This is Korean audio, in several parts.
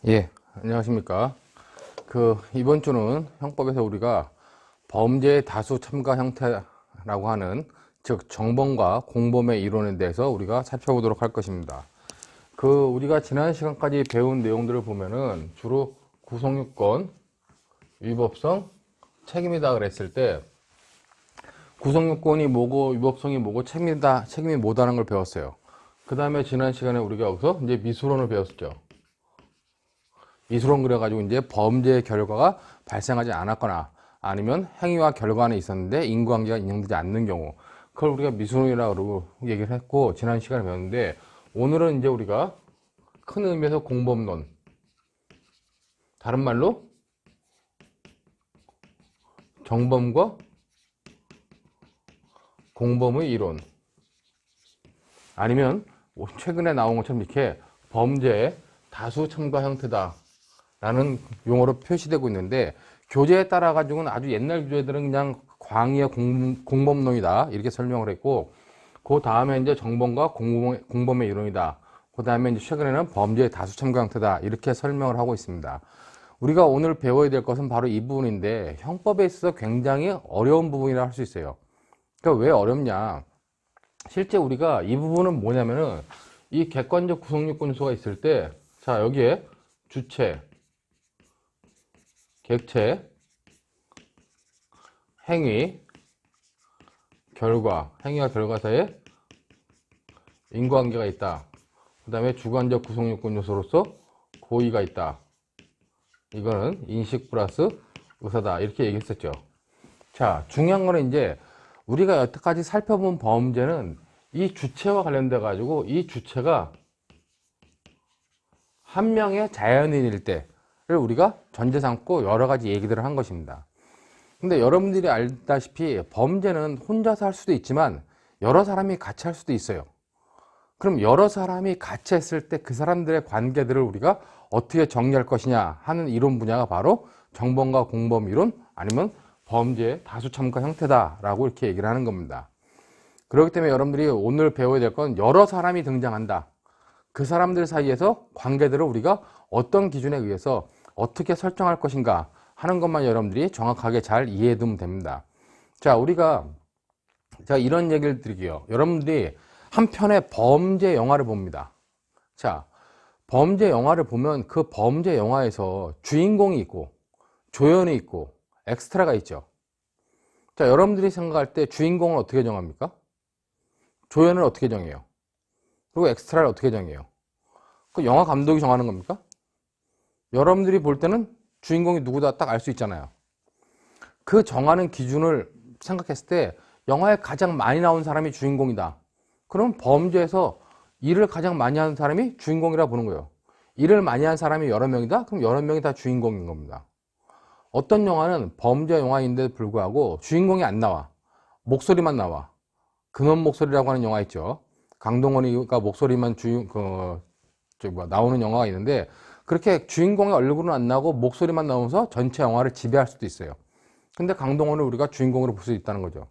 예, 안녕하십니까. 이번 주는 형법에서 우리가 범죄의 다수 참가 형태라고 하는, 즉, 정범과 공범의 이론에 대해서 우리가 살펴보도록 할 것입니다. 우리가 지난 시간까지 배운 내용들을 보면은 주로 구성요건, 위법성, 책임이다 그랬을 때, 구성요건이 뭐고, 위법성이 뭐고, 책임이 뭐다라는 걸 배웠어요. 그 다음에 지난 시간에 우리가 여기서 이제 미수론을 배웠었죠. 미수론 그래가지고 이제 범죄의 결과가 발생하지 않았거나 아니면 행위와 결과 안에 있었는데 인과관계가 인정되지 않는 경우, 그걸 우리가 미수론이라고 얘기를 했고 지난 시간에 배웠는데, 오늘은 이제 우리가 큰 의미에서 공범론, 다른 말로 정범과 공범의 이론, 아니면 최근에 나온 것처럼 이렇게 범죄의 다수 참가 형태다 라는 용어로 표시되고 있는데, 교재에 따라 가지고는 아주 옛날 교재들은 그냥 광의의 공범론이다 이렇게 설명을 했고, 그 다음에 이제 정범과 공범의 이론이다, 그 다음에 이제 최근에는 범죄의 다수 참가 형태다 이렇게 설명을 하고 있습니다. 우리가 오늘 배워야 될 것은 바로 이 부분인데, 형법에 있어서 굉장히 어려운 부분이라 할 수 있어요. 그러니까 왜 어렵냐, 실제 우리가 이 부분은 뭐냐면은, 이 객관적 구성요건 요소가 있을 때, 자, 여기에 주체, 객체, 행위, 결과, 행위와 결과 사이에 인과관계가 있다. 그 다음에 주관적 구성요건 요소로서 고의가 있다. 이거는 인식 플러스 의사다 이렇게 얘기했었죠. 자, 중요한 거는 이제 우리가 여태까지 살펴본 범죄는 이 주체와 관련돼 가지고, 이 주체가 한 명의 자연인일 때를 우리가 전제 삼고 여러 가지 얘기들을 한 것입니다. 근데 여러분들이 알다시피 범죄는 혼자서 할 수도 있지만 여러 사람이 같이 할 수도 있어요. 그럼 여러 사람이 같이 했을 때 그 사람들의 관계들을 우리가 어떻게 정리할 것이냐 하는 이론 분야가 바로 정범과 공범 이론, 아니면 범죄의 다수 참가 형태다라고 이렇게 얘기를 하는 겁니다. 그렇기 때문에 여러분들이 오늘 배워야 될 건, 여러 사람이 등장한다, 그 사람들 사이에서 관계들을 우리가 어떤 기준에 의해서 어떻게 설정할 것인가 하는 것만 여러분들이 정확하게 잘 이해해 두면 됩니다. 자, 제가 이런 얘기를 드릴게요. 여러분들이 한 편의 범죄 영화를 봅니다. 자, 범죄 영화를 보면 그 범죄 영화에서 주인공이 있고 조연이 있고 엑스트라가 있죠. 자, 여러분들이 생각할 때 주인공을 어떻게 정합니까? 조연을 어떻게 정해요? 그리고 엑스트라를 어떻게 정해요? 그 영화 감독이 정하는 겁니까? 여러분들이 볼 때는 주인공이 누구다 딱 알 수 있잖아요. 그 정하는 기준을 생각했을 때 영화에 가장 많이 나온 사람이 주인공이다. 그럼 범죄에서 일을 가장 많이 하는 사람이 주인공이라 보는 거예요. 일을 많이 한 사람이 여러 명이다? 그럼 여러 명이 다 주인공인 겁니다. 어떤 영화는 범죄 영화인데 불구하고 주인공이 안 나와. 목소리만 나와. 근원 목소리라고 하는 영화 있죠. 강동원이가 목소리만 나오는 영화가 있는데, 그렇게 주인공의 얼굴은 안 나오고 목소리만 나오면서 전체 영화를 지배할 수도 있어요. 근데 강동원을 우리가 주인공으로 볼 수 있다는 거죠.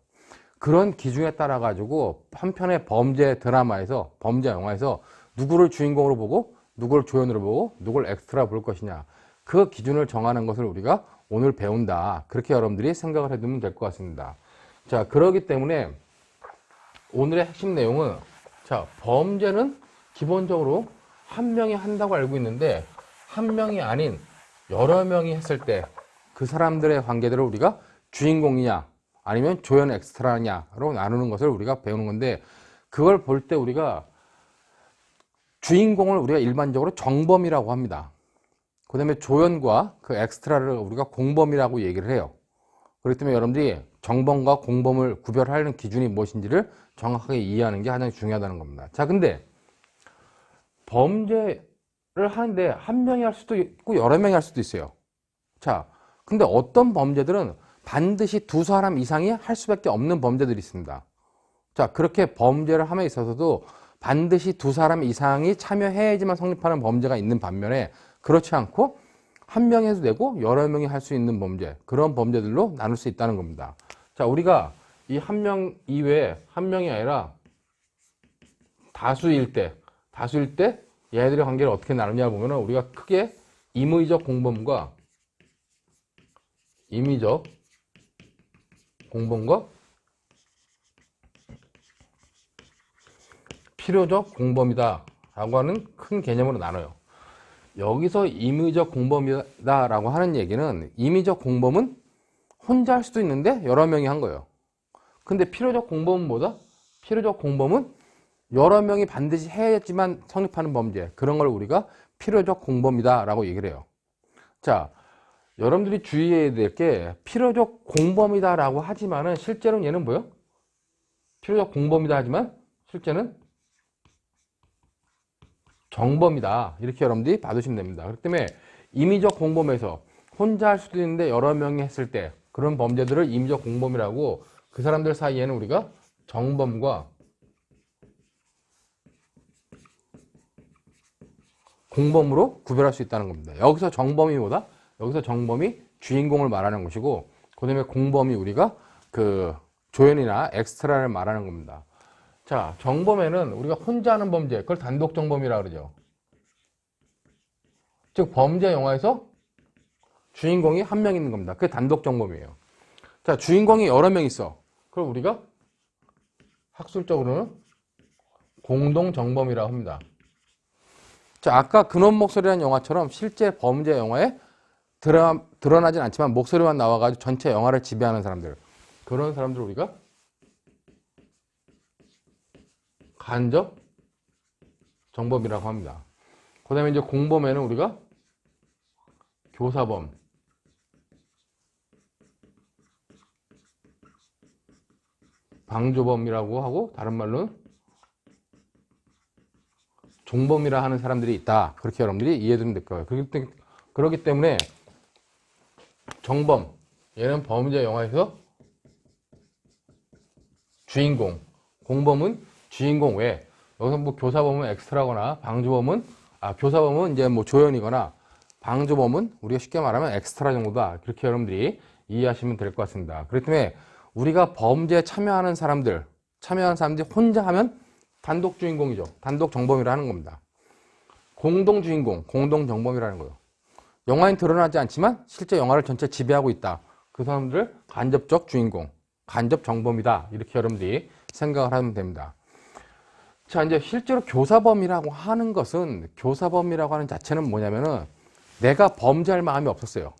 그런 기준에 따라 가지고 한 편의 범죄 드라마에서, 범죄 영화에서 누구를 주인공으로 보고 누구를 조연으로 보고 누구를 엑스트라 볼 것이냐, 그 기준을 정하는 것을 우리가 오늘 배운다, 그렇게 여러분들이 생각을 해두면 될 것 같습니다. 자, 그러기 때문에 오늘의 핵심 내용은, 자, 범죄는 기본적으로 한 명이 한다고 알고 있는데, 한 명이 아닌 여러 명이 했을 때 그 사람들의 관계들을 우리가 주인공이냐 아니면 조연 엑스트라냐로 나누는 것을 우리가 배우는 건데, 그걸 볼 때 우리가 주인공을 우리가 일반적으로 정범이라고 합니다. 그 다음에 조연과 그 엑스트라를 우리가 공범이라고 얘기를 해요. 그렇기 때문에 여러분들이 정범과 공범을 구별하는 기준이 무엇인지를 정확하게 이해하는 게 가장 중요하다는 겁니다. 자, 근데 범죄를 하는데 한 명이 할 수도 있고 여러 명이 할 수도 있어요. 자, 근데 어떤 범죄들은 반드시 두 사람 이상이 할 수밖에 없는 범죄들이 있습니다. 자, 그렇게 범죄를 함에 있어서도 반드시 두 사람 이상이 참여해야지만 성립하는 범죄가 있는 반면에, 그렇지 않고 한 명이 해도 되고 여러 명이 할 수 있는 범죄, 그런 범죄들로 나눌 수 있다는 겁니다. 자, 우리가 이 한 명 이외에, 한 명이 아니라 다수일 때 얘네들의 관계를 어떻게 나누냐 보면, 우리가 크게 임의적 공범과 임의적 공범과 필요적 공범이다 라고 하는 큰 개념으로 나눠요. 여기서 임의적 공범이다 라고 하는 얘기는 임의적 공범은 혼자 할 수도 있는데 여러 명이 한 거예요. 근데 필요적 공범은 뭐다? 필요적 공범은 여러 명이 반드시 해야지만 성립하는 범죄, 그런 걸 우리가 필요적 공범이다 라고 얘기를 해요. 자, 여러분들이 주의해야 될 게 필요적 공범이다 라고 하지만은 실제로는 얘는 뭐예요? 필요적 공범이다 하지만 실제는 정범이다, 이렇게 여러분들이 받으시면 됩니다. 그렇기 때문에 임의적 공범에서 혼자 할 수도 있는데 여러 명이 했을 때 그런 범죄들을 임의적 공범이라고, 그 사람들 사이에는 우리가 정범과 공범으로 구별할 수 있다는 겁니다. 여기서 정범이 뭐다? 여기서 정범이 주인공을 말하는 것이고, 그 다음에 공범이 우리가 그 조연이나 엑스트라를 말하는 겁니다. 자, 정범에는 우리가 혼자 하는 범죄, 그걸 단독 정범이라고 그러죠. 즉 범죄 영화에서 주인공이 한 명 있는 겁니다. 그게 단독 정범이에요. 자, 주인공이 여러 명 있어. 그걸 우리가 학술적으로는 공동 정범이라고 합니다. 자, 아까 근원 목소리라는 영화처럼 실제 범죄 영화에 드러나진 않지만 목소리만 나와가지고 전체 영화를 지배하는 사람들, 그런 사람들을 우리가 간접 정범이라고 합니다. 그 다음에 이제 공범에는 우리가 교사범, 방조범이라고 하고, 다른 말로는 종범이라 하는 사람들이 있다. 그렇게 여러분들이 이해되면 될 거예요. 그렇기 때문에 정범, 얘는 범죄 영화에서 주인공, 공범은 주인공 외, 여기서 뭐 교사범은 엑스트라거나 방조범은, 교사범은 이제 뭐 조연이거나 방조범은 우리가 쉽게 말하면 엑스트라 정도다. 그렇게 여러분들이 이해하시면 될 것 같습니다. 그렇기 때문에 우리가 범죄에 참여하는 사람들이 혼자 하면 단독 주인공이죠. 단독 정범이라 하는 겁니다. 공동 주인공, 공동 정범이라는 거예요. 영화엔 드러나지 않지만 실제 영화를 전체 지배하고 있다. 그 사람들을 간접적 주인공, 간접 정범이다. 이렇게 여러분들이 생각을 하면 됩니다. 자, 이제 실제로 교사범이라고 하는 것은, 교사범이라고 하는 자체는 뭐냐면은 내가 범죄할 마음이 없었어요.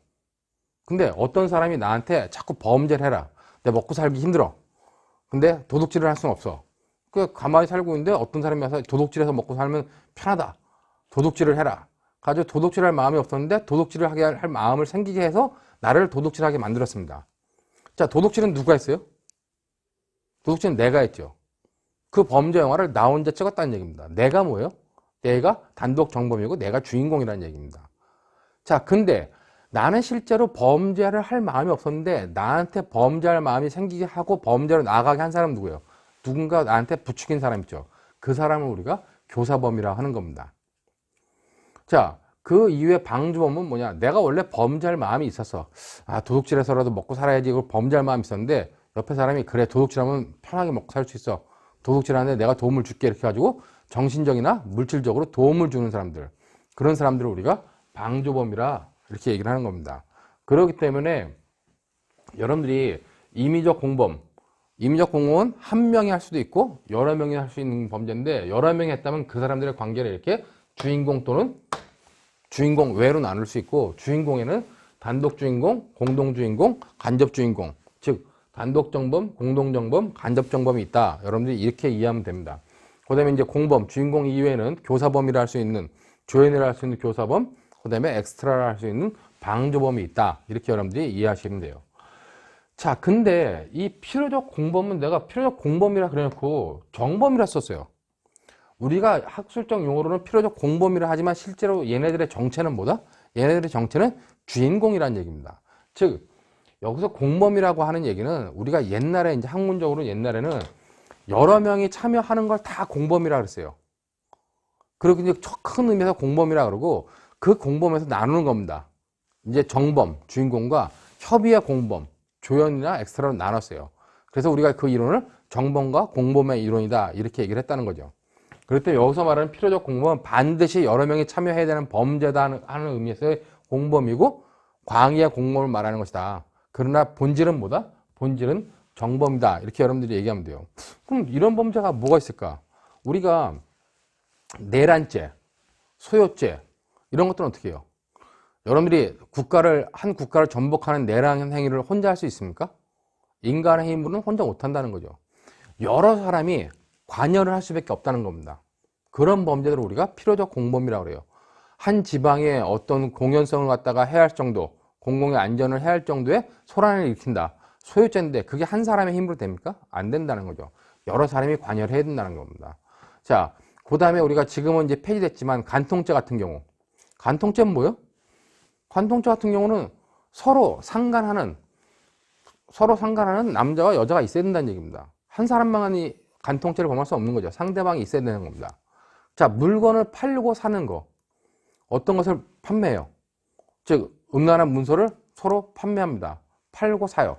근데 어떤 사람이 나한테 자꾸 범죄를 해라. 내가 먹고 살기 힘들어. 근데 도둑질을 할 수는 없어. 그 가만히 살고 있는데 어떤 사람이 와서 도둑질해서 먹고 살면 편하다. 도둑질을 해라. 가지고 도둑질할 마음이 없었는데 도둑질을 하게 할 마음을 생기게 해서 나를 도둑질하게 만들었습니다. 자, 도둑질은 누가 했어요? 도둑질은 내가 했죠. 그 범죄 영화를 나 혼자 찍었다는 얘기입니다. 내가 뭐예요? 내가 단독 정범이고 내가 주인공이라는 얘기입니다. 자, 근데 나는 실제로 범죄를 할 마음이 없었는데 나한테 범죄할 마음이 생기게 하고 범죄로 나아가게 한 사람은 누구예요? 누군가 나한테 부추긴 사람 있죠. 그 사람을 우리가 교사범이라고 하는 겁니다. 자, 그 이후에 방조범은 뭐냐? 내가 원래 범죄할 마음이 있었어. 도둑질해서라도 먹고 살아야지. 이걸 범죄할 마음이 있었는데 옆에 사람이 그래, 도둑질하면 편하게 먹고 살 수 있어. 도둑질하는데 내가 도움을 줄게. 이렇게 해가지고 정신적이나 물질적으로 도움을 주는 사람들, 그런 사람들을 우리가 방조범이라 이렇게 얘기를 하는 겁니다. 그렇기 때문에 여러분들이 임의적 공범은 한 명이 할 수도 있고 여러 명이 할 수 있는 범죄인데, 여러 명이 했다면 그 사람들의 관계를 이렇게 주인공 또는 주인공 외로 나눌 수 있고, 주인공에는 단독 주인공, 공동 주인공, 간접 주인공, 즉 단독 정범, 공동 정범, 간접 정범이 있다. 여러분들이 이렇게 이해하면 됩니다. 그 다음에 이제 공범, 주인공 이외에는 교사범이라 할 수 있는, 조연이라 할 수 있는 교사범, 그 다음에 엑스트라라 할 수 있는 방조범이 있다. 이렇게 여러분들이 이해하시면 돼요. 자, 근데 이 필요적 공범은 내가 필요적 공범이라 그래놓고 정범이라 썼어요. 우리가 학술적 용어로는 필요적 공범이라 하지만 실제로 얘네들의 정체는 뭐다? 얘네들의 정체는 주인공이라는 얘기입니다. 즉, 여기서 공범이라고 하는 얘기는 우리가 옛날에 이제 학문적으로 옛날에는 여러 명이 참여하는 걸 다 공범이라 그랬어요. 그리고 이제 큰 의미에서 공범이라 그러고, 그 공범에서 나누는 겁니다. 이제 정범, 주인공과 협의의 공범, 조연이나 엑스트라로 나눴어요. 그래서 우리가 그 이론을 정범과 공범의 이론이다, 이렇게 얘기를 했다는 거죠. 그럴 때 여기서 말하는 필요적 공범은 반드시 여러 명이 참여해야 되는 범죄다 하는 의미에서의 공범이고 광의의 공범을 말하는 것이다. 그러나 본질은 뭐다? 본질은 정범이다. 이렇게 여러분들이 얘기하면 돼요. 그럼 이런 범죄가 뭐가 있을까? 우리가 내란죄, 소요죄 이런 것들은 어떻게 해요? 여러분들이 한 국가를 전복하는 내란 행위를 혼자 할 수 있습니까? 인간의 힘으로는 혼자 못한다는 거죠. 여러 사람이 관여를 할 수밖에 없다는 겁니다. 그런 범죄들을 우리가 필요적 공범이라고 그래요. 한 지방에 어떤 공연성을 갖다가 해야 할 정도, 공공의 안전을 해야 할 정도의 소란을 일으킨다. 소유죄인데 그게 한 사람의 힘으로 됩니까? 안 된다는 거죠. 여러 사람이 관여를 해야 된다는 겁니다. 자, 그 다음에 우리가 지금은 이제 폐지됐지만 간통죄 같은 경우. 간통죄는 뭐예요? 간통죄 같은 경우는 서로 상간하는 남자와 여자가 있어야 된다는 얘기입니다. 한 사람만이 간통죄를 범할 수 없는 거죠. 상대방이 있어야 되는 겁니다. 자, 물건을 팔고 사는 거. 어떤 것을 판매해요? 즉, 음란한 문서를 서로 판매합니다. 팔고 사요.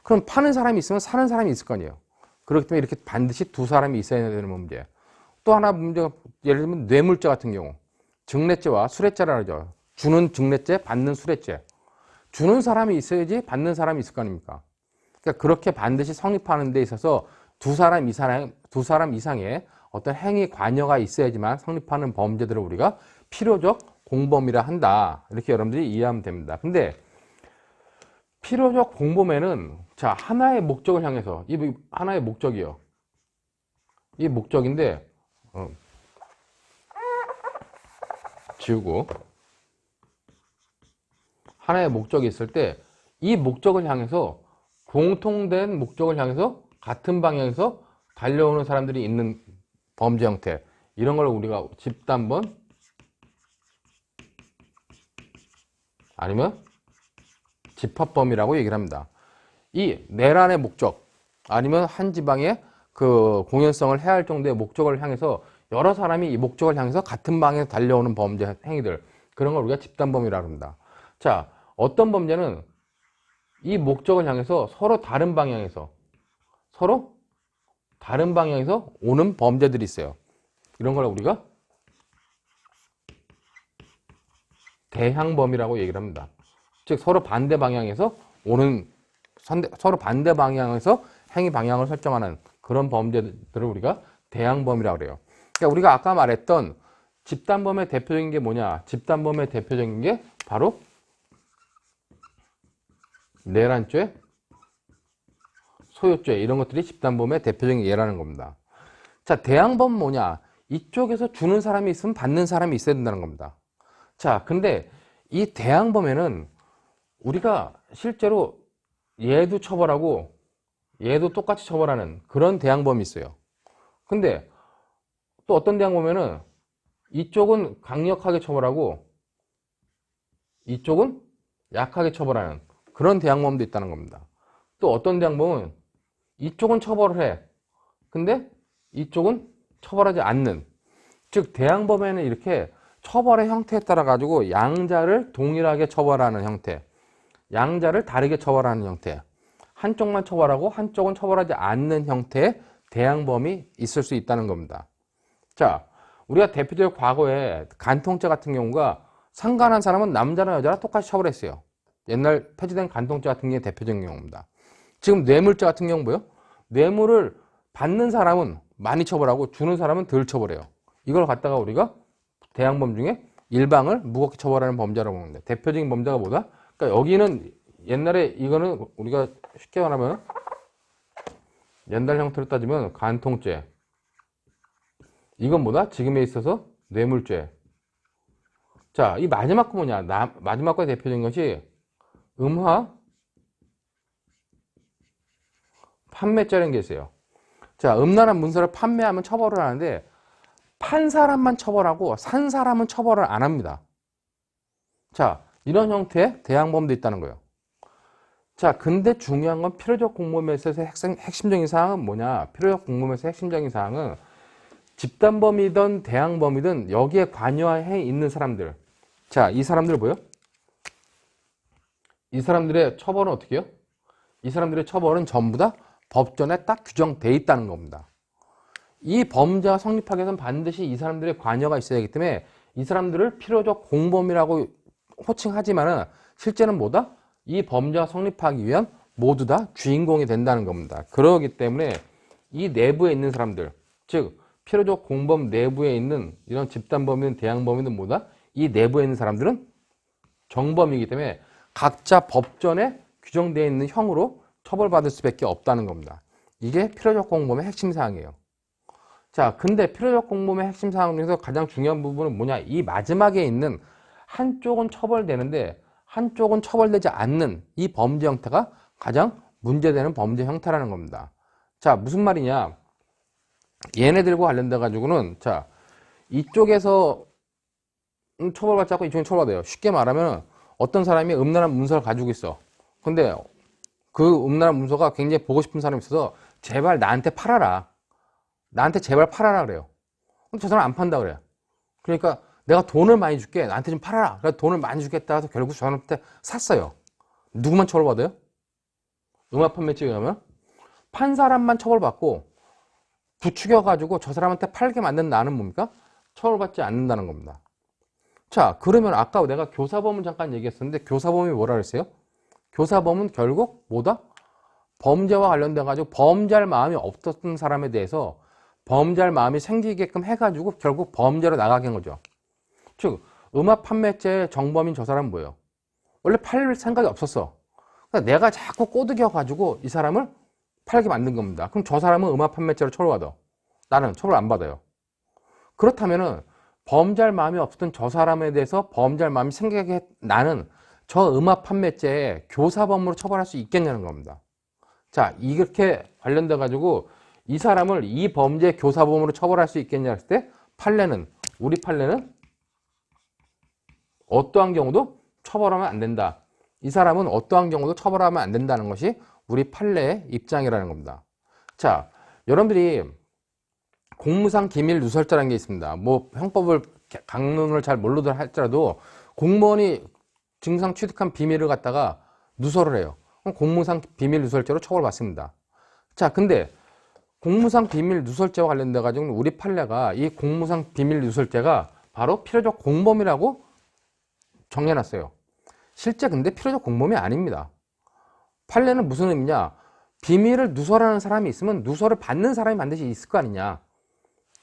그럼 파는 사람이 있으면 사는 사람이 있을 거 아니에요. 그렇기 때문에 이렇게 반드시 두 사람이 있어야 되는 문제. 또 하나 문제가, 예를 들면 뇌물죄 같은 경우. 증례죄와 수뢰죄라 하죠. 주는 증례죄, 받는 수뢰죄. 주는 사람이 있어야지 받는 사람이 있을 거 아닙니까? 그러니까 그렇게 반드시 성립하는 데 있어서 두 사람 이상의 어떤 행위 관여가 있어야지만 성립하는 범죄들을 우리가 필요적 공범이라 한다. 이렇게 여러분들이 이해하면 됩니다. 근데 필요적 공범에는 자, 하나의 목적을 향해서 이 하나의 목적이요. 이 목적인데 지우고 하나의 목적이 있을 때 이 목적을 향해서 공통된 목적을 향해서 같은 방향에서 달려오는 사람들이 있는 범죄 형태 이런 걸 우리가 집단범 아니면 집합범이라고 얘기를 합니다. 이 내란의 목적 아니면 한 지방의 그 공연성을 해야 할 정도의 목적을 향해서 여러 사람이 이 목적을 향해서 같은 방향에 달려오는 범죄 행위들 그런 걸 우리가 집단범이라고 합니다. 자, 어떤 범죄는 이 목적을 향해서 서로 다른 방향에서 오는 범죄들이 있어요. 이런 걸 우리가 대향범이라고 얘기를 합니다. 즉 서로 반대 방향에서 서로 반대 방향에서 행위 방향을 설정하는 그런 범죄들을 우리가 대향범이라고 그래요. 그러니까 우리가 아까 말했던 집단범의 대표적인 게 뭐냐? 집단범의 대표적인 게 바로 내란죄, 소유죄 이런 것들이 집단범의 대표적인 예라는 겁니다. 자, 대항범은 뭐냐? 이쪽에서 주는 사람이 있으면 받는 사람이 있어야 된다는 겁니다. 자, 근데 이 대항범에는 우리가 실제로 얘도 처벌하고 얘도 똑같이 처벌하는 그런 대항범이 있어요. 근데 또 어떤 대항범에는 이쪽은 강력하게 처벌하고 이쪽은 약하게 처벌하는 그런 대항범도 있다는 겁니다. 또 어떤 대항범은 이쪽은 처벌을 해. 근데 이쪽은 처벌하지 않는. 즉 대항범에는 이렇게 처벌의 형태에 따라 가지고 양자를 동일하게 처벌하는 형태, 양자를 다르게 처벌하는 형태, 한쪽만 처벌하고 한쪽은 처벌하지 않는 형태의 대항범이 있을 수 있다는 겁니다. 자, 우리가 대표적으로 과거에 간통죄 같은 경우가 상간한 사람은 남자나 여자나 똑같이 처벌했어요. 옛날 폐지된 간통죄 같은 게 대표적인 경우입니다. 지금 뇌물죄 같은 경우 뭐예요? 뇌물을 받는 사람은 많이 처벌하고 주는 사람은 덜 처벌해요. 이걸 갖다가 우리가 대항범 중에 일방을 무겁게 처벌하는 범죄라고 보는데 대표적인 범죄가 뭐다? 그러니까 여기는 옛날에 이거는 우리가 쉽게 말하면 옛날 형태로 따지면 간통죄. 이건 뭐다? 지금에 있어서 뇌물죄. 자, 이 마지막 거 뭐냐? 마지막 거의 대표적인 것이 음화 판매죄라는 게 있어요. 자, 음란한 문서를 판매하면 처벌을 하는데 판 사람만 처벌하고 산 사람은 처벌을 안 합니다. 자, 이런 형태의 대항범도 있다는 거예요. 자, 근데 중요한 건 필요적 공범에서의 핵심적인 사항은 뭐냐? 필요적 공범에서 핵심적인 사항은 집단범이든 대항범이든 여기에 관여해 있는 사람들. 자, 이 사람들 뭐예요? 이 사람들의 처벌은 어떻게 해요? 이 사람들의 처벌은 전부 다 법전에 딱 규정돼 있다는 겁니다. 이 범죄가 성립하기 위해서는 반드시 이 사람들의 관여가 있어야 하기 때문에 이 사람들을 필요적 공범이라고 호칭하지만은 실제는 뭐다? 이 범죄가 성립하기 위한 모두 다 주인공이 된다는 겁니다. 그러기 때문에 이 내부에 있는 사람들, 즉 필요적 공범 내부에 있는 이런 집단범이든 대항범이든 뭐다? 이 내부에 있는 사람들은 정범이기 때문에 각자 법전에 규정되어 있는 형으로 처벌받을 수밖에 없다는 겁니다. 이게 필요적 공범의 핵심 사항이에요. 자, 근데 필요적 공범의 핵심 사항 중에서 가장 중요한 부분은 뭐냐? 이 마지막에 있는 한쪽은 처벌되는데 한쪽은 처벌되지 않는 이 범죄 형태가 가장 문제되는 범죄 형태라는 겁니다. 자, 무슨 말이냐? 얘네들과 관련돼 가지고는 자, 이쪽에서 처벌받지 않고 이쪽은 처벌받아요. 쉽게 말하면 어떤 사람이 음란한 문서를 가지고 있어. 근데 그 음란한 문서가 굉장히 보고 싶은 사람이 있어서 제발 나한테 팔아라. 나한테 제발 팔아라 그래요. 근데 저 사람 안 판다 그래요. 그러니까 내가 돈을 많이 줄게. 나한테 좀 팔아라. 그래서 돈을 많이 주겠다 해서 결국 저 사람한테 샀어요. 누구만 처벌받아요? 음악 판매죄에 의하면 판 사람만 처벌받고 부추겨가지고 저 사람한테 팔게 만든 나는 뭡니까? 처벌받지 않는다는 겁니다. 자, 그러면 아까 내가 교사범을 잠깐 얘기했었는데 교사범이 뭐라 그랬어요? 교사범은 결국 뭐다? 범죄와 관련돼 가지고 범죄할 마음이 없었던 사람에 대해서 범죄할 마음이 생기게끔 해가지고 결국 범죄로 나가게 한 거죠. 즉 음악 판매죄의 정범인 저 사람은 뭐예요? 원래 팔 생각이 없었어. 그러니까 내가 자꾸 꼬드겨 가지고 이 사람을 팔게 만든 겁니다. 그럼 저 사람은 음악 판매죄로 처벌받아. 나는 처벌 안 받아요. 그렇다면은 범죄할 마음이 없었던 저 사람에 대해서 범죄할 마음이 생기게 나는 저 음악 판매죄에 교사범으로 처벌할 수 있겠냐는 겁니다. 자, 이렇게 관련돼 가지고 이 사람을 이 범죄 교사범으로 처벌할 수 있겠냐 했을 때 판례는 우리 판례는 어떠한 경우도 처벌하면 안 된다. 이 사람은 어떠한 경우도 처벌하면 안 된다는 것이 우리 판례의 입장이라는 겁니다. 자, 여러분들이 공무상 기밀 누설죄라는 게 있습니다. 뭐 형법을 강론을 잘 모르더라 할지라도 공무원이 증상 취득한 비밀을 갖다가 누설을 해요. 그럼 공무상 비밀 누설죄로 처벌받습니다. 자, 근데 공무상 비밀 누설죄와 관련돼 가지고 우리 판례가 이 공무상 비밀 누설죄가 바로 필요적 공범이라고 정해놨어요. 실제 근데 필요적 공범이 아닙니다. 판례는 무슨 의미냐? 비밀을 누설하는 사람이 있으면 누설을 받는 사람이 반드시 있을 거 아니냐.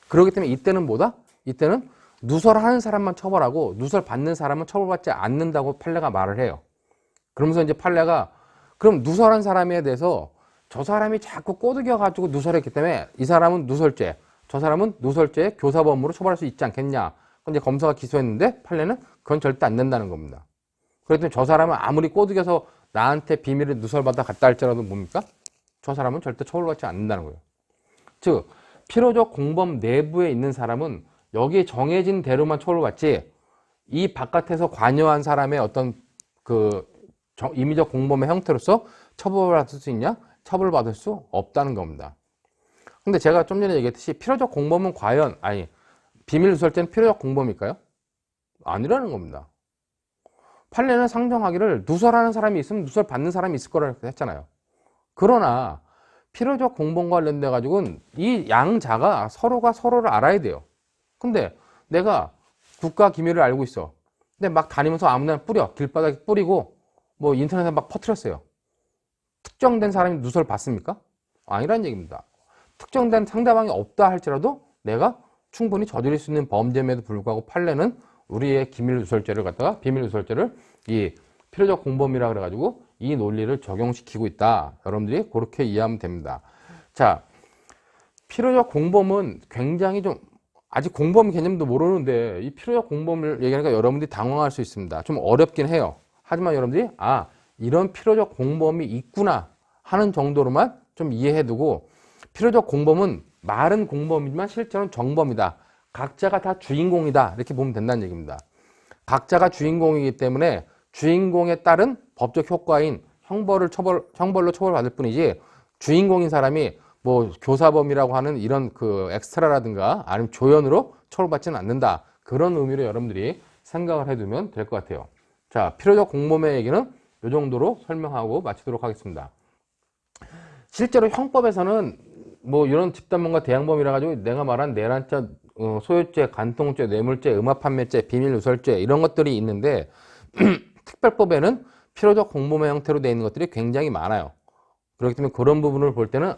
그렇기 때문에 이때는 뭐다? 이때는 누설하는 사람만 처벌하고 누설 받는 사람은 처벌받지 않는다고 판례가 말을 해요. 그러면서 이제 판례가 그럼 누설한 사람에 대해서 저 사람이 자꾸 꼬드겨 가지고 누설했기 때문에 이 사람은 누설죄, 저 사람은 누설죄 교사범으로 처벌할 수 있지 않겠냐. 근데 검사가 기소했는데 판례는 그건 절대 안 된다는 겁니다. 그랬더니 저 사람은 아무리 꼬드겨서 나한테 비밀을 누설받아 갔다 할지라도 뭡니까? 저 사람은 절대 처벌받지 않는다는 거예요. 즉 필요적 공범 내부에 있는 사람은 여기에 정해진 대로만 처벌받지 이 바깥에서 관여한 사람의 어떤 그 임의적 공범의 형태로서 처벌받을 수 있냐? 처벌받을 수 없다는 겁니다. 근데 제가 좀 전에 얘기했듯이 필요적 공범은 과연 비밀 누설죄는 필요적 공범일까요? 아니라는 겁니다. 판례는 상정하기를 누설하는 사람이 있으면 누설 받는 사람이 있을 거라고 했잖아요. 그러나 필요적 공범과 관련돼 가지고는 이 양자가 서로가 서로를 알아야 돼요. 근데 내가 국가 기밀을 알고 있어. 근데 막 다니면서 아무나 뿌려. 길바닥에 뿌리고 뭐 인터넷에 막 퍼뜨렸어요. 특정된 사람이 누설 받습니까? 아니라는 얘기입니다. 특정된 상대방이 없다 할지라도 내가 충분히 저지를 수 있는 범죄임에도 불구하고 판례는 우리의 기밀 누설죄를 갖다가 비밀 누설죄를 이 필요적 공범이라 그래가지고 이 논리를 적용시키고 있다. 여러분들이 그렇게 이해하면 됩니다. 자, 필요적 공범은 굉장히 좀 아직 공범 개념도 모르는데 이 필요적 공범을 얘기하니까 여러분들이 당황할 수 있습니다. 좀 어렵긴 해요. 하지만 여러분들이 이런 필요적 공범이 있구나 하는 정도로만 좀 이해해두고 필요적 공범은 말은 공범이지만 실제로는 정범이다. 각자가 다 주인공이다. 이렇게 보면 된다는 얘기입니다. 각자가 주인공이기 때문에 주인공에 따른 법적 효과인 형벌로 처벌받을 뿐이지 주인공인 사람이 뭐 교사범이라고 하는 이런 그 엑스트라라든가 아니면 조연으로 처벌받지는 않는다. 그런 의미로 여러분들이 생각을 해두면 될 것 같아요. 자, 필요적 공범의 얘기는 이 정도로 설명하고 마치도록 하겠습니다. 실제로 형법에서는 뭐 이런 집단범과 대항범이라 가지고 내가 말한 내란죄, 소유죄, 간통죄, 뇌물죄, 음압판매죄, 비밀누설죄 이런 것들이 있는데 특별법에는 필요적 공범의 형태로 되어 있는 것들이 굉장히 많아요. 그렇기 때문에 그런 부분을 볼 때는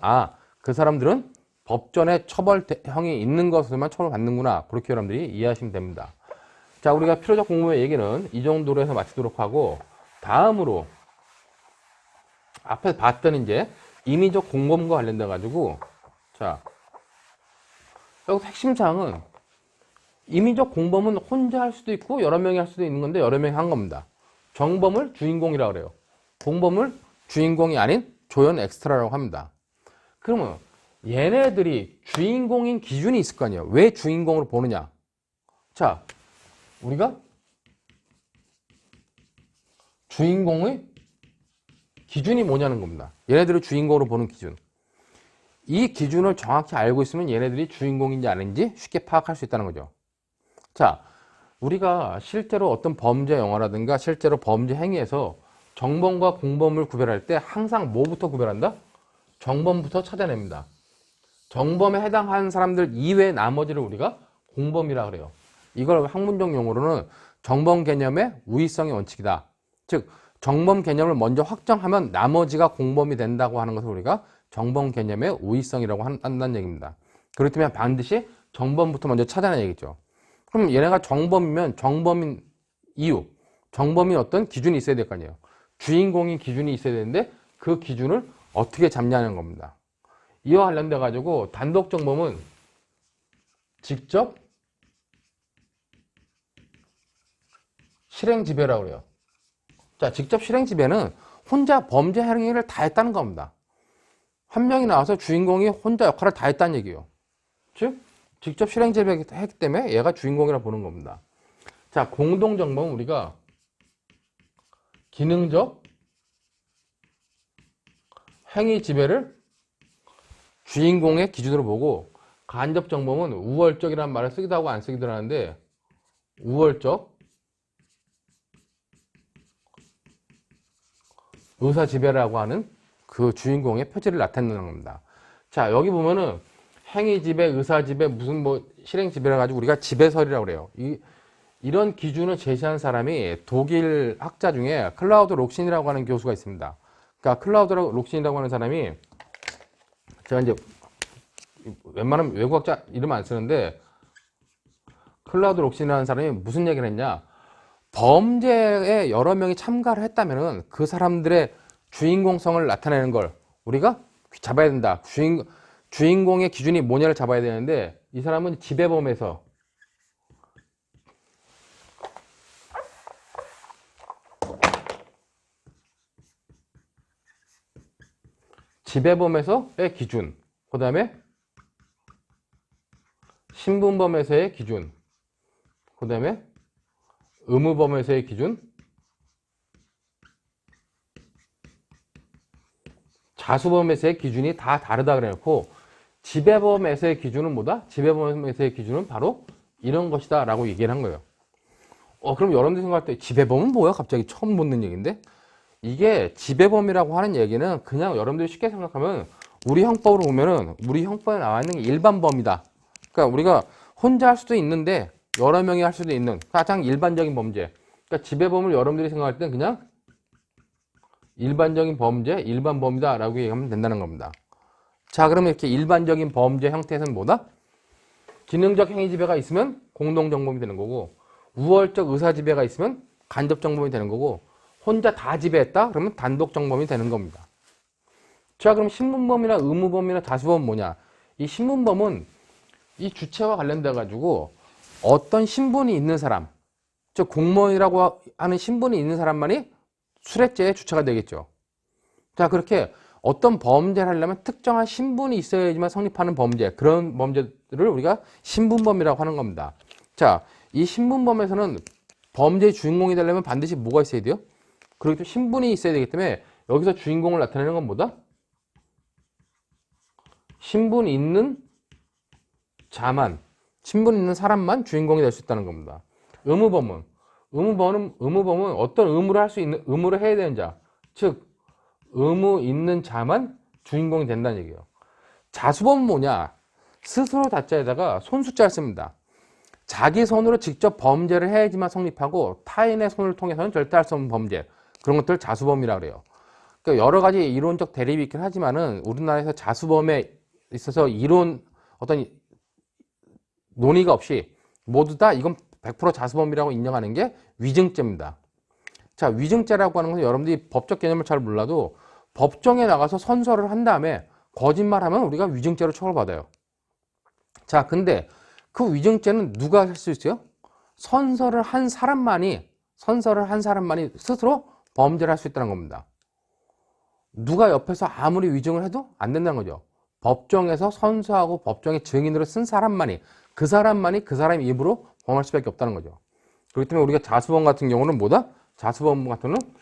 그 사람들은 법전에 처벌형이 있는 것으로만 처벌받는구나, 그렇게 여러분들이 이해하시면 됩니다. 자, 우리가 필요적 공범의 얘기는 이 정도로 해서 마치도록 하고, 다음으로 앞에서 봤던 이제 임의적 공범과 관련돼 가지고, 자, 여기서 핵심 사항은 임의적 공범은 혼자 할 수도 있고 여러 명이 할 수도 있는 건데 여러 명이 한 겁니다. 정범을 주인공이라고 그래요. 공범을 주인공이 아닌 조연 엑스트라라고 합니다. 그러면 얘네들이 주인공인 기준이 있을 거 아니에요. 왜 주인공으로 보느냐? 자, 우리가 주인공의 기준이 뭐냐는 겁니다. 얘네들을 주인공으로 보는 기준. 이 기준을 정확히 알고 있으면 얘네들이 주인공인지 아닌지 쉽게 파악할 수 있다는 거죠. 자, 우리가 실제로 어떤 범죄 영화라든가 실제로 범죄 행위에서 정범과 공범을 구별할 때 항상 뭐부터 구별한다? 정범부터 찾아냅니다. 정범에 해당하는 사람들 이외의 나머지를 우리가 공범이라 그래요. 이걸 학문적 용어로는 정범 개념의 우위성의 원칙이다. 즉, 정범 개념을 먼저 확정하면 나머지가 공범이 된다고 하는 것을 우리가 정범 개념의 우위성이라고 한다는 얘기입니다. 그렇기 때문에 반드시 정범부터 먼저 찾아내는 얘기죠. 그럼 얘네가 정범이면 정범인 이유, 정범인 어떤 기준이 있어야 될 거 아니에요. 주인공인 기준이 있어야 되는데 그 기준을 어떻게 잡냐는 겁니다. 이와 관련돼 가지고 단독 정범은 직접 실행 지배라고 그래요. 자, 직접 실행 지배는 혼자 범죄 행위를 다 했다는 겁니다. 한 명이 나와서 주인공이 혼자 역할을 다 했다는 얘기예요. 즉, 직접 실행 지배를 했기 때문에 얘가 주인공이라 보는 겁니다. 자, 공동 정범은 우리가 기능적 행위 지배를 주인공의 기준으로 보고, 간접 정범은 우월적이라는 말을 쓰기도 하고 안 쓰기도 하는데 우월적 의사 지배라고 하는 그 주인공의 표지를 나타내는 겁니다. 자, 여기 보면은 행위 지배, 의사 지배, 무슨 뭐 실행 지배라 가지고 우리가 지배설이라고 그래요. 이런 기준을 제시한 사람이 독일 학자 중에 클라우드 록신이라고 하는 교수가 있습니다. 그러니까 클라우드 록신이라고 하는 사람이, 제가 이제 웬만하면 외국학자 이름 안 쓰는데, 클라우드 록신이라는 사람이 무슨 얘기를 했냐? 범죄에 여러 명이 참가를 했다면은 그 사람들의 주인공성을 나타내는 걸 우리가 잡아야 된다. 주인공의 기준이 뭐냐를 잡아야 되는데, 이 사람은 지배범에서 지배범에서의 기준, 그 다음에 신분범에서의 기준, 그 다음에 의무범에서의 기준, 자수범에서의 기준이 다 다르다 그래놓고, 지배범에서의 기준은 뭐다? 지배범에서의 기준은 바로 이런 것이다 라고 얘기를 한 거예요. 그럼 여러분들 생각할 때 지배범은 뭐야? 갑자기 처음 듣는 얘기인데, 이게 지배범이라고 하는 얘기는 그냥 여러분들이 쉽게 생각하면 우리 형법으로 보면은 우리 형법에 나와 있는 게 일반범이다. 그러니까 우리가 혼자 할 수도 있는데 여러 명이 할 수도 있는 가장 일반적인 범죄. 그러니까 지배범을 여러분들이 생각할 때는 그냥 일반적인 범죄, 일반범이다 라고 얘기하면 된다는 겁니다. 자, 그러면 이렇게 일반적인 범죄 형태에서는 뭐다? 기능적 행위지배가 있으면 공동정범이 되는 거고, 우월적 의사지배가 있으면 간접정범이 되는 거고, 혼자 다 지배했다? 그러면 단독정범이 되는 겁니다. 자, 그럼 신분범이나 의무범이나 다수범은 뭐냐? 이 신분범은 이 주체와 관련돼 가지고 어떤 신분이 있는 사람, 즉 공무원이라고 하는 신분이 있는 사람만이 수뢰죄의 주체가 되겠죠. 자, 그렇게 어떤 범죄를 하려면 특정한 신분이 있어야지만 성립하는 범죄, 그런 범죄들을 우리가 신분범이라고 하는 겁니다. 자, 이 신분범에서는 범죄의 주인공이 되려면 반드시 뭐가 있어야 돼요? 그리고 신분이 있어야 되기 때문에 여기서 주인공을 나타내는 건 뭐다? 신분 있는 자만, 신분 있는 사람만 주인공이 될 수 있다는 겁니다. 의무범은 어떤 의무를 할 수 있는, 의무를 해야 되는 자, 즉 의무 있는 자만 주인공이 된다는 얘기예요. 자수범은 뭐냐? 스스로 다자에다가 손수자를 씁니다. 자기 손으로 직접 범죄를 해야지만 성립하고 타인의 손을 통해서는 절대 할 수 없는 범죄. 그런 것들 자수범이라고 그래요. 그러니까 여러 가지 이론적 대립이 있긴 하지만은 우리나라에서 자수범에 있어서 이론 어떤 논의가 없이 모두 다 이건 100% 자수범이라고 인정하는 게 위증죄입니다. 자, 위증죄라고 하는 것은 여러분들이 법적 개념을 잘 몰라도 법정에 나가서 선서를 한 다음에 거짓말하면 우리가 위증죄로 처벌받아요. 자, 근데 그 위증죄는 누가 할 수 있어요? 선서를 한 사람만이 스스로 범죄를 할 수 있다는 겁니다. 누가 옆에서 아무리 위증을 해도 안 된다는 거죠. 법정에서 선서하고 법정의 증인으로 쓴 사람만이 그 사람 입으로 범할 수밖에 없다는 거죠. 그렇기 때문에 우리가 자수범 같은 경우는 뭐다? 자수범 같은 경우는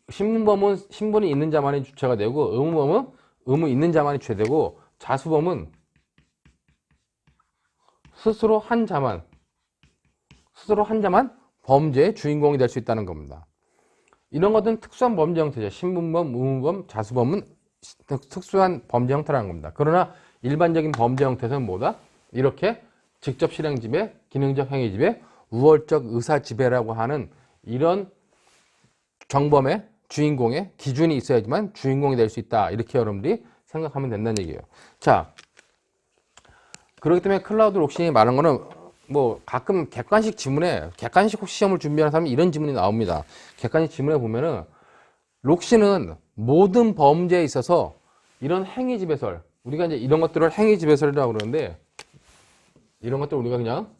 신분범은 신분이 있는 자만이 주체가 되고 의무범은 의무 있는 자만이 주체되고 자수범은 스스로 한 자만 범죄의 주인공이 될 수 있다는 겁니다. 이런 것들은 특수한 범죄 형태죠. 신분범, 의무범, 자수범은 특수한 범죄 형태라는 겁니다. 그러나 일반적인 범죄 형태는 뭐다? 이렇게 직접 실행 지배, 기능적 행위 지배, 우월적 의사 지배라고 하는 이런 정범의 주인공의 기준이 있어야지만 주인공이 될 수 있다. 이렇게 여러분들이 생각하면 된다는 얘기예요. 자, 그렇기 때문에 클라우드 록신이 말한 거는 뭐 가끔 객관식 혹시 시험을 준비하는 사람이 이런 지문이 나옵니다. 객관식 지문에 보면은 록신은 모든 범죄에 있어서 이런 행위 지배설, 우리가 이제 이런 것들을 행위 지배설이라고 그러는데 이런 것들 우리가 그냥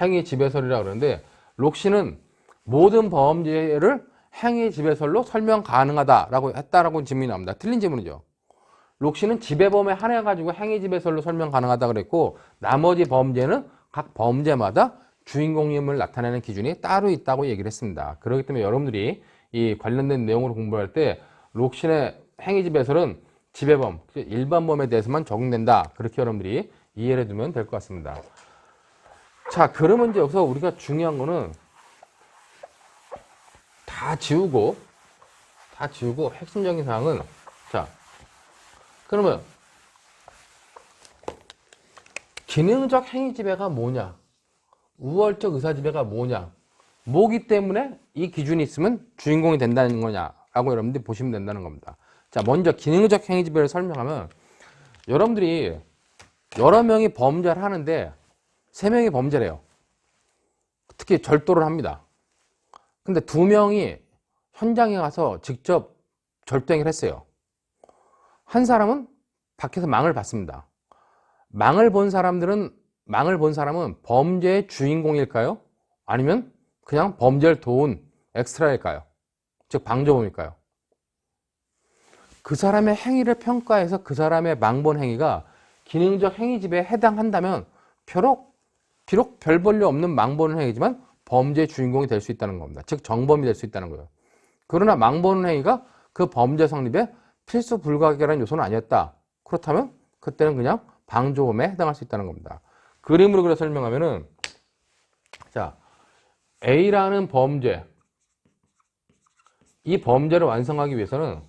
행위 지배설이라고 그러는데 록신은 모든 범죄를 행위 지배설로 설명 가능하다라고 했다라고 질문이 나옵니다. 틀린 질문이죠. 록신은 지배범에 한해 가지고 행위 지배설로 설명 가능하다 그랬고 나머지 범죄는 각 범죄마다 주인공임을 나타내는 기준이 따로 있다고 얘기를 했습니다. 그렇기 때문에 여러분들이 이 관련된 내용으로 공부할 때 록신의 행위 지배설은 지배범, 일반범에 대해서만 적용된다. 그렇게 여러분들이 이해를 해두면 될 것 같습니다. 자, 그러면 이제 여기서 우리가 중요한 거는 다 지우고 핵심적인 사항은 자, 그러면 기능적 행위 지배가 뭐냐? 우월적 의사 지배가 뭐냐? 뭐기 때문에 이 기준이 있으면 주인공이 된다는 거냐라고 여러분들이 보시면 된다는 겁니다. 자, 먼저 기능적 행위 지배를 설명하면 여러분들이 여러 명이 범죄를 하는데 3명이 범죄래요. 특히 절도를 합니다. 근데 2명이 현장에 가서 직접 절도행위를 했어요. 한 사람은 밖에서 망을 봤습니다. 망을 본 사람은 범죄의 주인공일까요? 아니면 그냥 범죄를 도운 엑스트라일까요? 즉 방조범일까요? 그 사람의 행위를 평가해서 그 사람의 망본 행위가 기능적 행위 지배에 해당한다면 비록 별 볼일 없는 망보는 행위지만 범죄의 주인공이 될 수 있다는 겁니다. 즉 정범이 될 수 있다는 거예요. 그러나 망보는 행위가 그 범죄 성립에 필수 불가결한 요소는 아니었다. 그렇다면 그때는 그냥 방조범에 해당할 수 있다는 겁니다. 그림으로 그려 설명하면은 자, A라는 범죄, 이 범죄를 완성하기 위해서는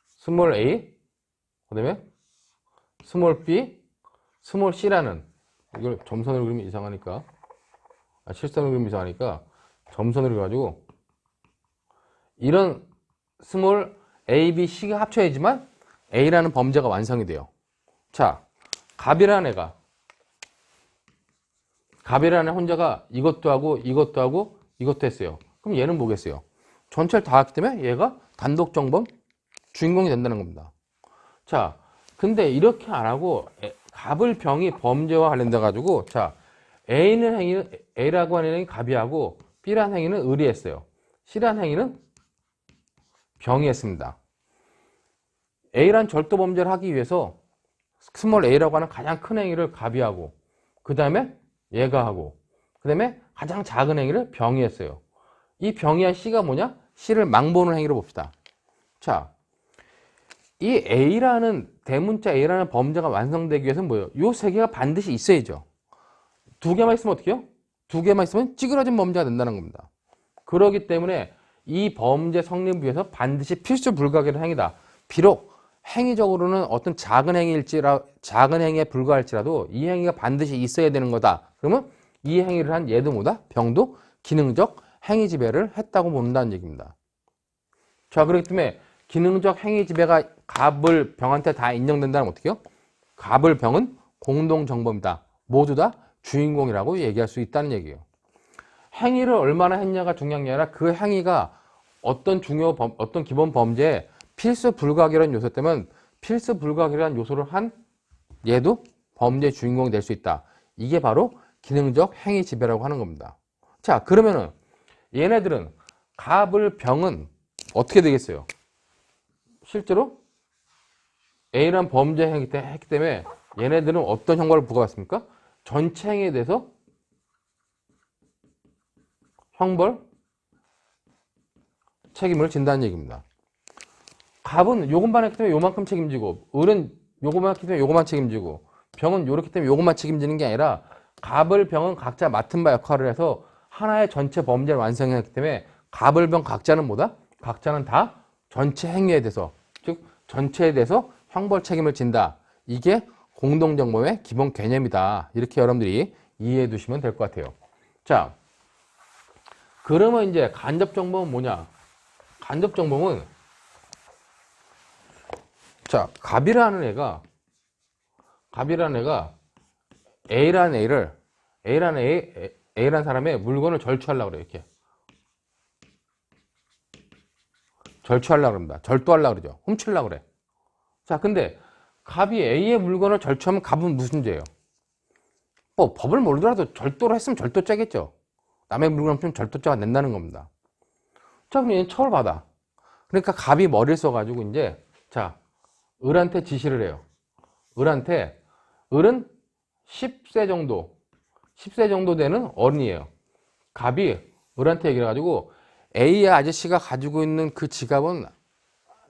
스몰 a, 그 다음에 스몰 b, 스몰 c라는, 이걸 점선으로 그리면 이상하니까, 실선으로 그리면 이상하니까 점선으로 그려가지고 이런 스몰 a, b, c가 합쳐야지만 a라는 범죄가 완성이 돼요. 자, 갑이라는 애 혼자가 이것도 하고 이것도 했어요. 그럼 얘는 뭐겠어요? 전체를 다 했기 때문에 얘가 단독 정범 주인공이 된다는 겁니다. 자, 근데 이렇게 안 하고 갑을 병이 범죄와 관련돼 가지고 자, A라고 하는 행위는 갑이 하고 B라는 행위는 을이 했어요. C라는 행위는 병이 했습니다. A라는 절도 범죄를 하기 위해서 스몰 a라고 하는 가장 큰 행위를 갑이 하고 그 다음에 얘가 하고 그 다음에 가장 작은 행위를 병이 했어요. 이 병이 한 C가 뭐냐? C를 망보는 행위로 봅시다. 자, 이 A라는 대문자 A라는 범죄가 완성되기 위해서는 뭐예요? 요 세 개가 반드시 있어야죠. 2개만 있으면 어떻게 해요? 2개만 있으면 찌그러진 범죄가 된다는 겁니다. 그렇기 때문에 이 범죄 성립을 위해서 반드시 필수 불가결한 행위다. 비록 행위적으로는 어떤 작은 행위에 불과할지라도 이 행위가 반드시 있어야 되는 거다. 그러면 이 행위를 한 얘도 뭐다? 병도 기능적 행위 지배를 했다고 본다는 얘기입니다. 자, 그렇기 때문에 기능적 행위 지배가 갑을 병한테 다 인정된다면 어떻게 해요? 갑을 병은 공동정범이다. 모두 다 주인공이라고 얘기할 수 있다는 얘기예요. 행위를 얼마나 했냐가 중요한 게 아니라 그 행위가 어떤 기본 범죄에 필수 불가결한 요소 때문에 필수 불가결한 요소를 한 얘도 범죄 주인공이 될 수 있다. 이게 바로 기능적 행위 지배라고 하는 겁니다. 자, 그러면은 얘네들은 갑을 병은 어떻게 되겠어요? 실제로 A란 범죄 행위 했기 때문에 얘네들은 어떤 형벌을 부과받습니까? 전체 행위에 대해서 형벌 책임을 진다는 얘기입니다. 갑은 요것만 했기 때문에 요만큼 책임지고, 을은 요것만 했기 때문에 요것만 책임지고, 병은 요렇기 때문에 요것만 책임지는 게 아니라 갑을 병은 각자 맡은 바 역할을 해서 하나의 전체 범죄를 완성했기 때문에 갑을 병 각자는 뭐다? 각자는 다 전체 행위에 대해서, 즉 전체에 대해서 형벌 책임을 진다. 이게 공동정범의 기본 개념이다. 이렇게 여러분들이 이해해 두시면 될 것 같아요. 자, 그러면 이제 간접정범은 뭐냐? 간접정범은, 자, 갑이라는 애가 A라는 사람의 물건을 절취하려고 그래요. 이렇게 절취하려고 합니다. 절도하려고 그러죠. 훔치려고 그래. 자, 근데 갑이 A의 물건을 절취하면 갑은 무슨 죄예요? 뭐 법을 모르더라도 절도를 했으면 절도죄겠죠. 남의 물건을 훔치면 절도죄가 낸다는 겁니다. 자, 그럼 얘는 처벌받아. 그러니까 갑이 머리를 써가지고 이제, 자, 을한테 지시를 해요. 을은 10세 정도 되는 어른이에요. 갑이 을한테 얘기를 해가지고 A 아저씨가 가지고 있는 그 지갑은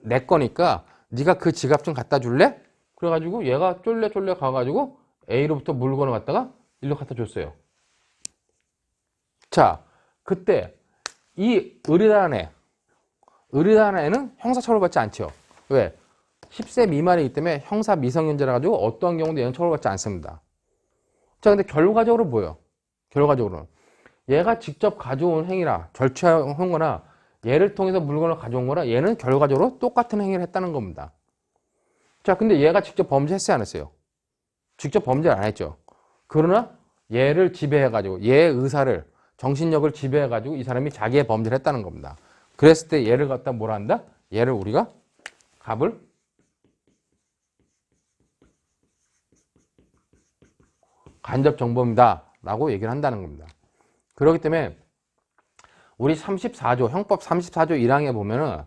내 거니까 네가 그 지갑 좀 갖다 줄래? 그래가지고 얘가 쫄래 가가지고 A로부터 물건을 갖다가 일로 갖다 줬어요. 자, 그때 이 을이라는 애는 형사처벌받지 않죠. 왜? 10세 미만이기 때문에 형사 미성년자라 가지고 어떠한 경우도 얘는 처벌받지 않습니다. 자, 근데 결과적으로 뭐예요? 결과적으로는 얘가 직접 가져온 행위나 절취한 거나 얘를 통해서 물건을 가져온 거나 얘는 결과적으로 똑같은 행위를 했다는 겁니다. 자, 근데 얘가 직접 범죄했어요, 안 했어요? 직접 범죄를 안 했죠. 그러나 얘를 지배해가지고 얘의 의사를, 정신력을 지배해가지고 이 사람이 자기의 범죄를 했다는 겁니다. 그랬을 때 얘를 갖다 뭐라 한다? 얘를 우리가 갑을 간접정범이다 라고 얘기를 한다는 겁니다. 그렇기 때문에 우리 34조, 형법 34조 1항에 보면은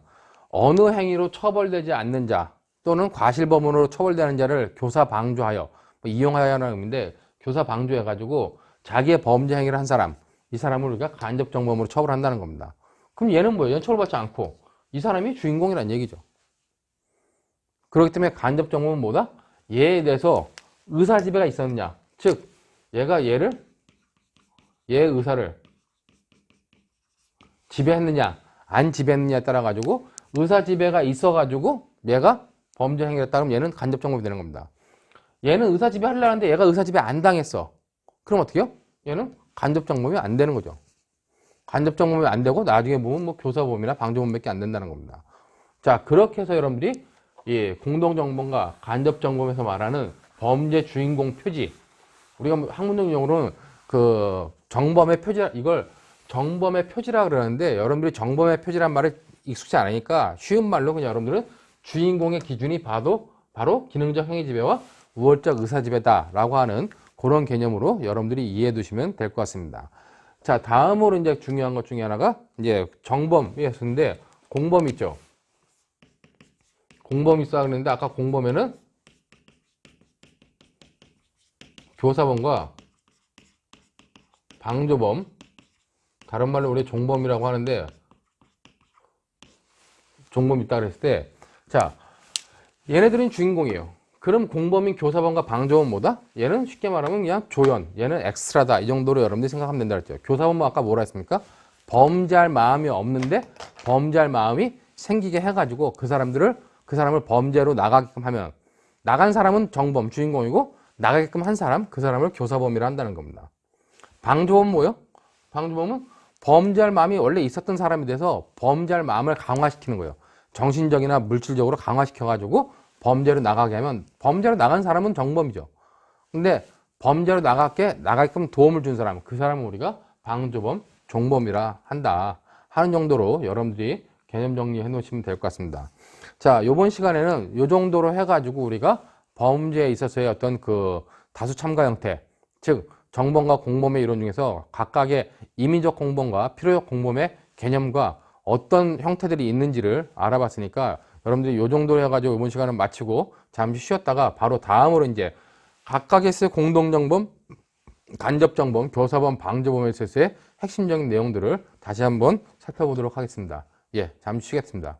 어느 행위로 처벌되지 않는 자 또는 과실범으로 처벌되는 자를 교사 방조하여, 이용하여라는 의미인데 교사 방조해가지고 자기의 범죄 행위를 한 사람, 이 사람을 우리가 간접정범으로 처벌한다는 겁니다. 그럼 얘는 뭐예요? 얘는 처벌받지 않고 이 사람이 주인공이라는 얘기죠. 그렇기 때문에 간접정범은 뭐다? 얘에 대해서 의사지배가 있었느냐, 즉 얘가 얘의 의사를 지배했느냐 안 지배했느냐에 따라 가지고 의사지배가 있어 가지고 얘가 범죄 행위를 했다 그러면 얘는 간접정범이 되는 겁니다. 얘는 의사지배 하려는데 얘가 의사지배 안 당했어. 그럼 어떻게 해요? 얘는 간접정범이 안 되는 거죠. 간접정범이 안 되고 나중에 보면 뭐 교사범이나 방조범밖에 안 된다는 겁니다. 자, 그렇게 해서 여러분들이 이 공동정범과 간접정범에서 말하는 범죄 주인공 표지, 우리가 학문적 용어로는 그 정범의 표지, 이걸 정범의 표지라 그러는데 여러분들이 정범의 표지란 말을 익숙치 않으니까 쉬운 말로 그냥 여러분들은 주인공의 기준이 바로 기능적 행위지배와 우월적 의사지배다라고 하는 그런 개념으로 여러분들이 이해해 두시면 될 것 같습니다. 자, 다음으로 이제 중요한 것 중에 하나가 이제 정범이었는데 공범 있죠. 공범 있어 그랬는데 아까 공범에는 교사범과 방조범, 다른 말로 우리 종범이라고 하는데 종범 있다 그랬을 때, 자, 얘네들은 주인공이에요. 그럼 공범인 교사범과 방조범은 뭐다? 얘는 쉽게 말하면 그냥 조연, 얘는 엑스트라다, 이 정도로 여러분들이 생각하면 된다 그랬죠. 교사범은 아까 뭐라 했습니까? 범죄할 마음이 없는데 범죄할 마음이 생기게 해가지고 그 사람을 범죄로 나가게끔 하면, 나간 사람은 정범, 주인공이고 나가게끔 한 사람, 그 사람을 교사범이라 한다는 겁니다. 방조범은 뭐예요? 방조범은 범죄할 마음이 원래 있었던 사람이 돼서 범죄할 마음을 강화시키는 거예요. 정신적이나 물질적으로 강화시켜가지고 범죄로 나가게 하면, 범죄로 나간 사람은 정범이죠. 근데 범죄로 나가게끔 도움을 준 사람, 그 사람은 우리가 방조범, 종범이라 한다 하는 정도로 여러분들이 개념 정리해 놓으시면 될 것 같습니다. 자, 요번 시간에는 요 정도로 해가지고 우리가 범죄에 있어서의 어떤 그 다수 참가 형태, 즉 정범과 공범의 이론 중에서 각각의 임의적 공범과 필요적 공범의 개념과 어떤 형태들이 있는지를 알아봤으니까 여러분들이 요 정도로 해가지고 이번 시간은 마치고 잠시 쉬었다가 바로 다음으로 이제 각각의 공동정범, 간접정범, 교사범, 방조범에 있어서의 핵심적인 내용들을 다시 한번 살펴보도록 하겠습니다. 예, 잠시 쉬겠습니다.